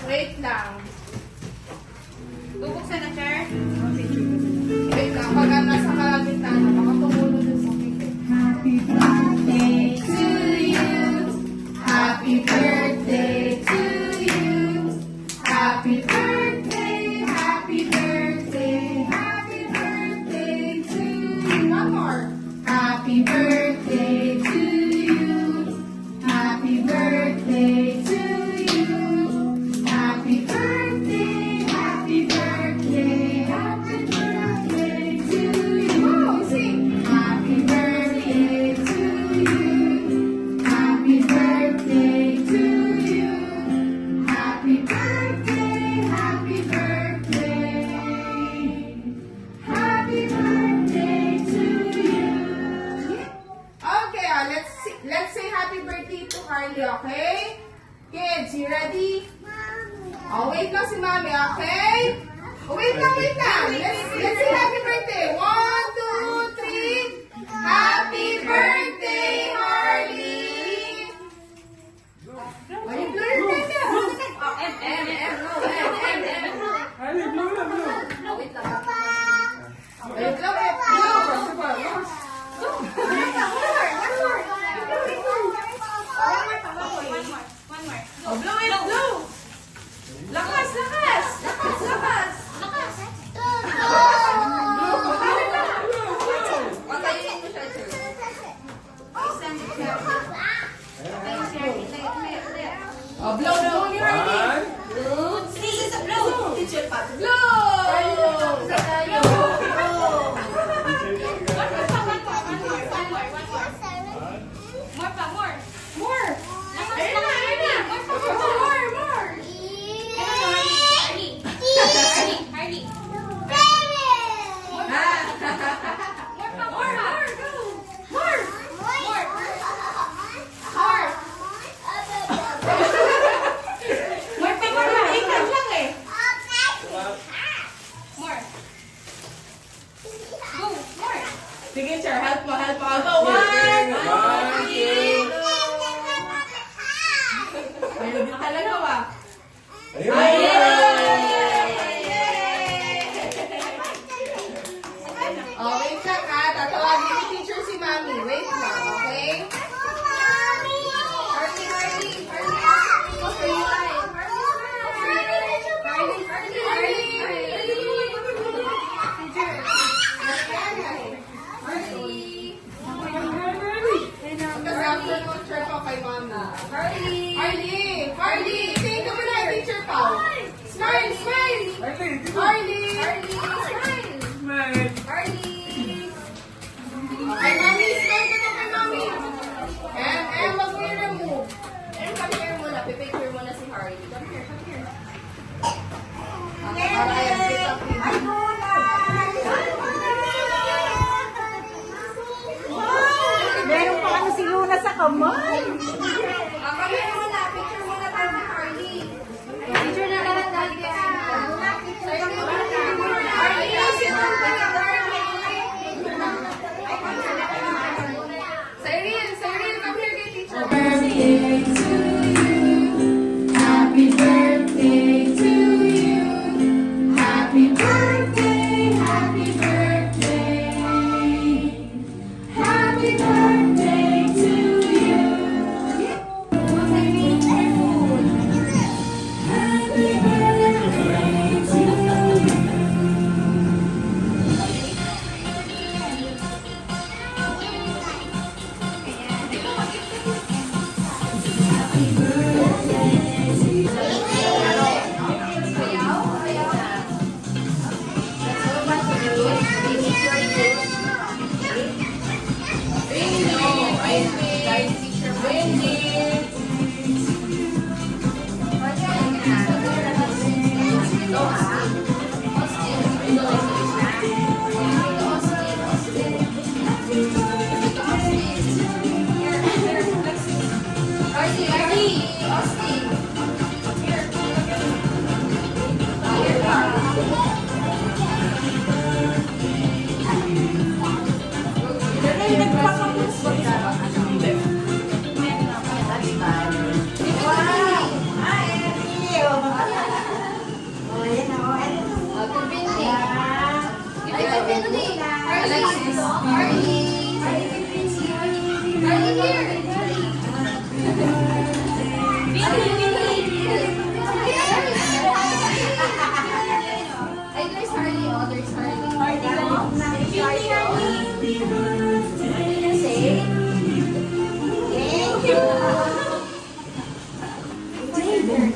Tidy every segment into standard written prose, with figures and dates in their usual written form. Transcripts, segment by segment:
Wait lang. Bubuksan na, chair? Wait lang. Pag nasa kalagitnaan na, baka tumulo dun sa kike. Happy birthday to you. Happy birthday to you. Happy birthday, happy birthday, happy birthday to you. One more. Happy birthday to you. Happy birthday to you. Happy birthday, happy birthday, happy birthday to you. Oh, sing. Happy birthday to you. Happy birthday to you. Happy birthday, happy birthday. Happy birthday to you. Okay, let's say happy birthday to Carly, okay? Kids, you ready? Oh, wait lang si Mami, okay? Oh, wait lang. Let's say happy birthday. 1, 2, 3. Happy birthday, Harley! Are you blue? Oh, M. No, M. Harley, blue na, blue. Oh, wait lang. Wait lang, blue. One more. Oh, blue. Lakas! Patayin mo siya, sir. Oh, blow. You ready? One. Blue. This is a blue. Teacher Pat. Blow! Sa tayo. More. Ayun na. More. Harley. Sige, sir. Help mo. Go. 1, 2, 3. Ayun din talaga ba? Oh, wait lang ha. Tatawagin ni teacher si Mami. Wait lang, okay? Harley! Say, come on, teacher Pao.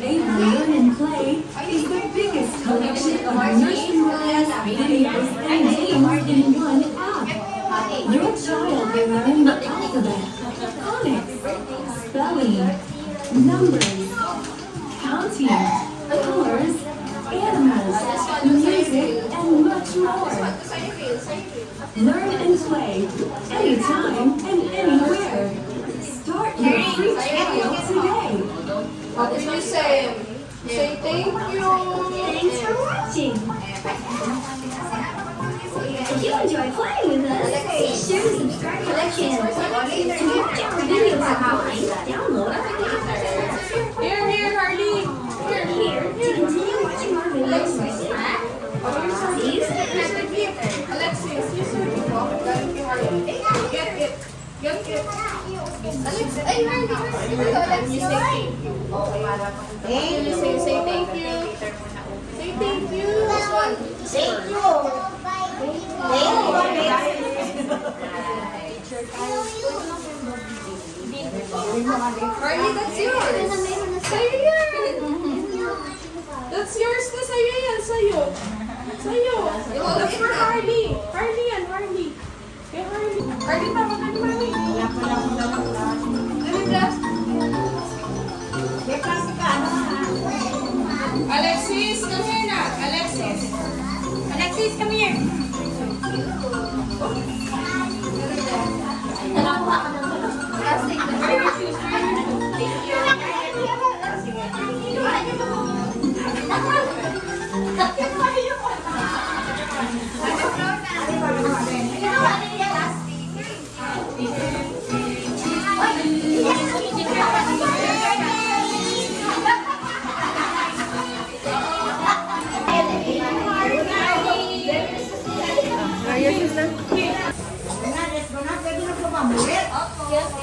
David Learn and Play is the biggest collection of nursery rhymes, videos, and games in one app. Your child will learn the alphabet, phonics, spelling, numbers, counting, colors, animals, music, and much more. Learn and play anytime and anywhere. Start your free trial today. What did you say? Say thank you. Thanks for watching. If you enjoy playing with us, be sure to subscribe to our channel. To watch our videos online, download our app. Here, Harley. Click here to continue watching our videos right now. These Alexis, you said you walk. Galing kay Harley. Get it. Get it. Alex, ay, Harley. You say thank you. Okay, you say thank you. Say thank you. This one. Thank you. Harley, that's yours. Sa'yo yan. That's yours na sa'yo yan. Sa'yo. Sa'yo. That's for Harley. Harley yan, Harley. Kay Harley. Harley, tama ka ni Mami. Ano glass? Alexis, come here na. Alexis. Alexis, come here. Plastic. Where your shoes? Where your shoes?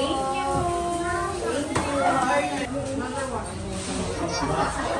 Thank you.